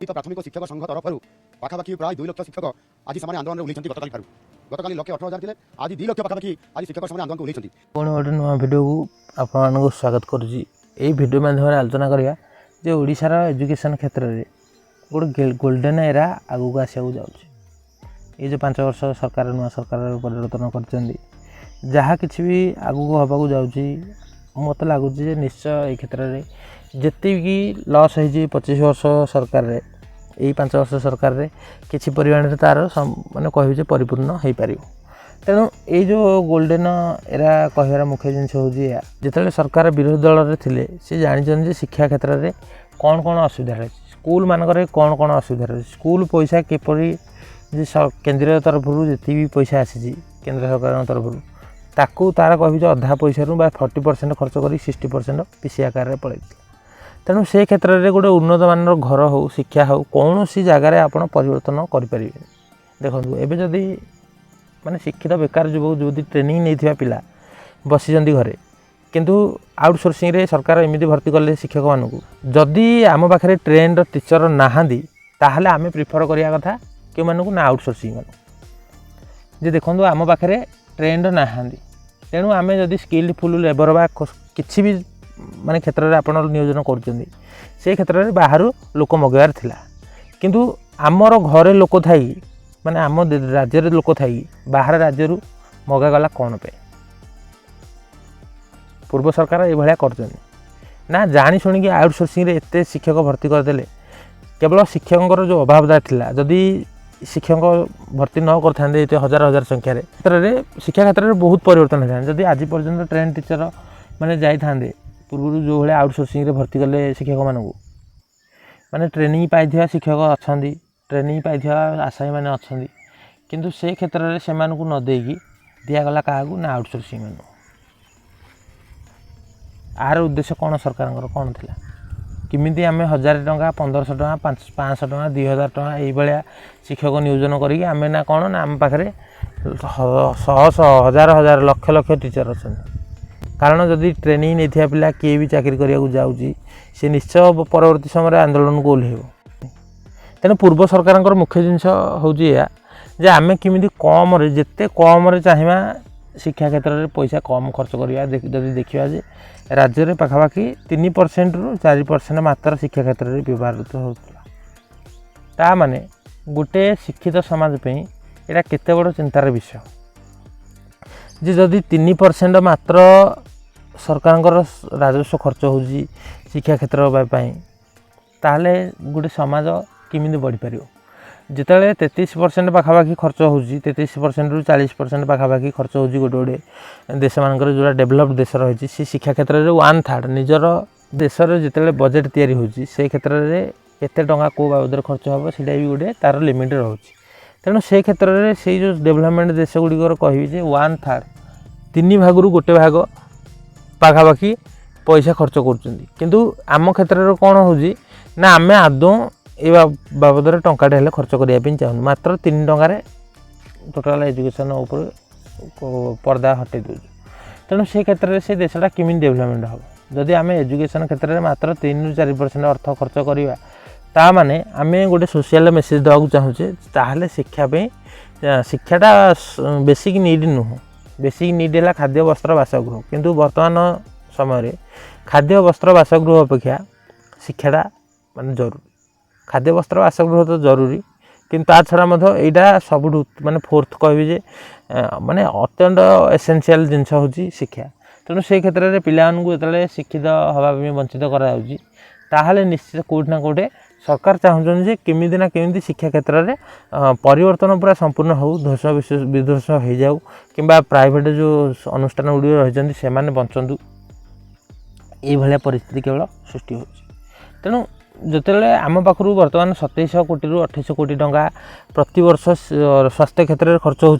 प्राथमिक शिक्षक संघ तरफ पाखापाखि प्राय 2 लाख शिक्षक आज से आंदोलन में ओह्लैंती गतकाली 1,18,000 थे आज 2 लाख पाखापाखि आज शिक्षक से आंदोलन को ओह्लैंती। गोटे नुआ भिडियो को आपको स्वागत करुँची। यही भिडियो माध्यम आलोचना करिया जे ओडिशार एजुकेशन क्षेत्र में गोटे गोल्डन एरा आगू आसवाक जाऊँगी। ये जो 5 वर्ष सरकार नुआ सरकार परिवर्तन कर जहाँ किसी भी आगू हवाक जाऊँगी मत लगुच निश्चय ये क्षेत्र में जी लॉस हो 25 वर्ष सरकार रे यही 5 वर्ष सरकार रे किसी परिमाण तार माने कह परिपूर्ण हो पार। तेणु ये जो गोल्डन एरा कहर मुख्य जिनस हूँ जो सरकार विरोधी दल में थे सी जानी शिक्षा क्षेत्र में कौन कौन असुविधा रही स्कूल मानक कौन कौन असुविधा रही स्कूल पैसा किपरि केंद्रीय तरफ जी भी पैसा आसी केंद्र सरकार तरफ ताकू तार कह अधा पैसा 40% खर्च कर 60% पीसी आकार पड़े। तेणु से क्षेत्र में गोटे उन्नत मानर घर हो शिक्षा हो कौन सी जगार आप परिवर्तन करें। देखो एवं जदि माने शिक्षित बेकार युवक युवती ट्रेनिंग नहीं पिला बसी घरे किंतु आउटसोर्सिंग रे सरकार एमती भर्ती कले शिक्षक मानू जदि आम पाखे ट्रेन टीचर नहांदी ताहले आमे प्रिफर करिया कथा के मानू ना आउटसोर्सिंग मानू जे देखो आम पाखे ट्रेंड नहांदी तेणु आमे जदि स्किलफुल लेबर बा किसी भी माने क्षेत्र में आपण नियोजन कर क्षेत्र में बाहर लोक मगेबार थिला किंतु आमर घरे लोक थाई माने आम राज्य लोक थाई बाहर राज्य मगागला कौन पे पूर्व सरकार ये भाया कर ना जानी शुणी आउटसोर्सिंग रे एते शिक्षक भर्ती करदे केवल शिक्षकों जो अभाव थिला जदि शिक्षक भर्ती न करते हजार हजार संख्यार क्षेत्र में शिक्षा क्षेत्र में बहुत परिवर्तन होता जदि आज पर्यंत ट्रेन टीचर माने जाई थांदे पूर्व जो भाई आउटसोर्सिंग रे भर्ती कले शिक्षक मानू माने ट्रेनिंग पाई शिक्षक अच्छा ट्रेनिंग पाई आशायी मैंने अच्छा किंतु से क्षेत्र में से न देकी दिगला क्या ना आउटसोर्सिंग मानू आर उद्देश्य कौन सरकार कौन थी किमिति आमे 1000 टंका 1500 टंका 500 टंका 2000 टंका यही भाया शिक्षक नियोजन करी आमे ना कौन ना आम पाखे 100 हजार हजार लक्ष लक्ष टीचर अच्छा कारण जदि ट्रेनिंग नहीं पिला किए भी चाकरी करने जाऊँगी सी निश्चय परवर्ती समय आंदोलन को ओह्लैब। तेणु पूर्व सरकार मुख्य जिनस हूँ जे आमे किमिति कम जिते कम चाहिए शिक्षा क्षेत्र में पैसा कम खर्च करिया जदि देखा जे राज्य में पाखापाखि 3% रु 4% मात्र शिक्षा क्षेत्र में व्यवहारित होता माने गोटे शिक्षित समाज पे यहाँ केते बड़ चिंतार विषय जे जदि 3% मात्र सरकार राजस्व खर्च हो शिक्षा क्षेत्र ताहले गोटे समाज किमिति बढ़ी पार जिते 33% पाखापाखि खर्च हो 33% रु 40% पाखापाखि खर्च हो गोटे गोटे देश मानक जो डेभलप्ड देश रही शिक्षा क्षेत्र में 1/3 निजर देश जिते बजेट तैयारी होती से क्षेत्र में केते टंका को बाबद खर्च हम से भी गोटे तार लिमिट रोचे। तेणु से क्षेत्र में से जो डेभलपमेंट देश गुड़िकर कहे 1/3 3 भाग गोटे भाग पाखापाखि पैसा खर्च करूँ आम क्षेत्र में कौन हो ना आम आदौ ये बाबद टंकाटे हेल्ले खर्च करने चाहूँ मात्र 3 टंकार टोटाल एजुकेशन पर्दा हटे दूँ। तेणु से क्षेत्र में से देशटा किमिति डेभलपमेंट हम जदि आम एजुकेशन क्षेत्र में मात्र 3 रु 4% अर्थ खर्च करवा ता माने आमे गोटे सोशल मेसेज देवाक चाहूँचे ताहले शिक्षाटा बेसिक नीड नुह बेसिक नीड है खाद्य वस्त्र बासगृह किंतु वर्तमान समय खाद्य वस्त्र बासगृह अपेक्षा शिक्षाटा माने जरूरी खाद्य वस्त्र बासगृह तो जरूरी किंतु ता छड़ा यहाँ सबुठ माने फोर्थ कहि माने अत्यंत एसेंशियल जिनस हूँ शिक्षा। तेणु से क्षेत्र में पिलाମାନଙ୍କୁ जो शिक्षित हवा वंचित कराला निश्चित कौटि ना कौटे सरकार चाहूँ जे केमिति ना केमिति शिक्षा क्षेत्र में परिवर्तन पूरा संपूर्ण हो ध्वंस विध्वंस हो जाऊ कि प्राइवेट जो अनुष्ठान गुड़ी रही से बंचतु ये परिस्थिति केवल सृष्टि हो। तेणु जिते आम पाखु बर्तमान 2700 कोटी रु 2800 कोटी टंका प्रति वर्ष स्वास्थ्य क्षेत्र में खर्च हो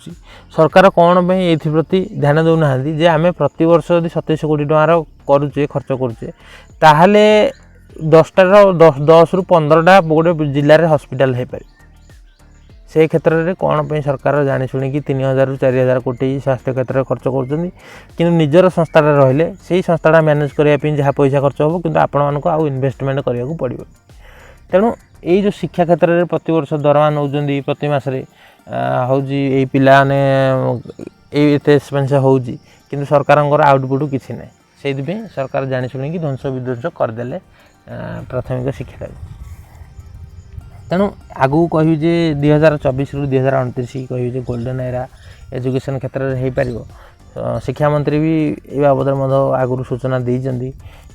सरकार कौन पे ये प्रति ध्यान देना जे आम प्रति वर्ष यदि 2700 कोटी टंकार करुचे खर्च करुचे ताहले 10 रु 15टा गोटे जिले में हस्पिटाल हो पाए से क्षेत्र में कौन पे सरकार जानी शुणी 3000 रु 4000 कोटी स्वास्थ्य क्षेत्र में खर्च कर निजर संस्था रहिले से संस्था मैनेज करने जहाँ पैसा खर्च हो कि आपण मानक आउ इन्वेस्टमेंट करने को पड़ो। तेणु ଏଇ ଯେଉଁ ଶିକ୍ଷା କ୍ଷେତ୍ରରେ ପ୍ରତିବର୍ଷ ଦରମା ନେଉଛନ୍ତି ପ୍ରତି ମାସରେ ହେଉଛି ଏଇ ପିଲାମାନେ ଏଇ ଏତେ ଏକ୍ସପେନ୍ସ ହେଉଛି କିନ୍ତୁ ସରକାରଙ୍କର ଆଉଟପୁଟ୍ କିଛି ନାହିଁ। ସେଇଥିପାଇଁ ସରକାର ଜାଣି ଶୁଣିକି ଧ୍ୱଂସ ବିଧ୍ୱଂସ କରିଦେଲେ ପ୍ରାଥମିକ ଶିକ୍ଷାଟାକୁ। ତେଣୁ ଆଗକୁ କହିବି ଯେ 2024ରୁ 2029 କହିବି ଯେ ଗୋଲ୍ଡେନ୍ ଏରା ଏଜୁକେସନ୍ କ୍ଷେତ୍ରରେ ହେଇପାରିବ। ଶିକ୍ଷାମନ୍ତ୍ରୀ ବି ଏ ବାବଦରେ ମଧ୍ୟ ଆଗରୁ ସୂଚନା ଦେଇଛନ୍ତି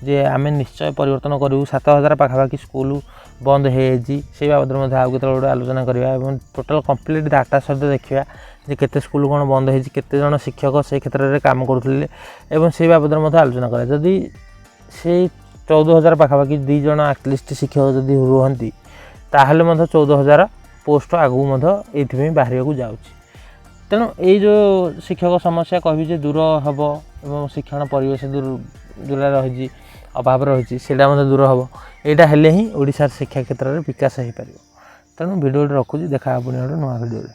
ଯେ ଆମେ ନିଶ୍ଚୟ ପରିବର୍ତ୍ତନ କରିବୁ। 7000 ପାଖାପାଖି ସ୍କୁଲ ବନ୍ଦ ହେଇଯାଇଛି, ସେଇ ବାବଦରେ ମଧ୍ୟ ଆଉ କେତେବେଳେ ଗୋଟେ ଆଲୋଚନା କରିବା ଏବଂ ଟୋଟାଲ୍ କମ୍ପ୍ଲିଟ୍ ଡାଟା ସହିତ ଦେଖିବା ଯେ କେତେ ସ୍କୁଲ କ'ଣ ବନ୍ଦ ହେଇଛି, କେତେ ଜଣ ଶିକ୍ଷକ ସେଇ କ୍ଷେତ୍ରରେ କାମ କରୁଥିଲେ ଏବଂ ସେଇ ବାବଦରେ ମଧ୍ୟ ଆଲୋଚନା କରିବା। ଯଦି ସେଇ 14000 ପାଖାପାଖି 2 ଜଣ ଆଟଲିଷ୍ଟ ଶିକ୍ଷକ ଯଦି ରୁହନ୍ତି ତାହେଲେ ମଧ୍ୟ 14000 ପୋଷ୍ଟ ଆଗକୁ ମଧ୍ୟ ଏଇଥିପାଇଁ ବାହାରିବାକୁ ଯାଉଛି। ତେଣୁ ଏଇ ଯେଉଁ ଶିକ୍ଷକ ସମସ୍ୟା କହିବି ଯେ ଦୂର ହେବ ଏବଂ ଶିକ୍ଷଣ ପରିବେଶ ଦୂରରେ ରହିଛି, ଅଭାବ ରହିଛି, ସେଇଟା ମଧ୍ୟ ଦୂର ହେବ। ଏଇଟା ହେଲେ ହିଁ ଓଡ଼ିଶାର ଶିକ୍ଷା କ୍ଷେତ୍ରରେ ବିକାଶ ହୋଇପାରିବ। ତେଣୁ ଭିଡ଼ିଓଟି ରଖୁଛି, ଦେଖା ହେବ ପୁଣି ଗୋଟେ ନୂଆ ଭିଡ଼ିଓରେ।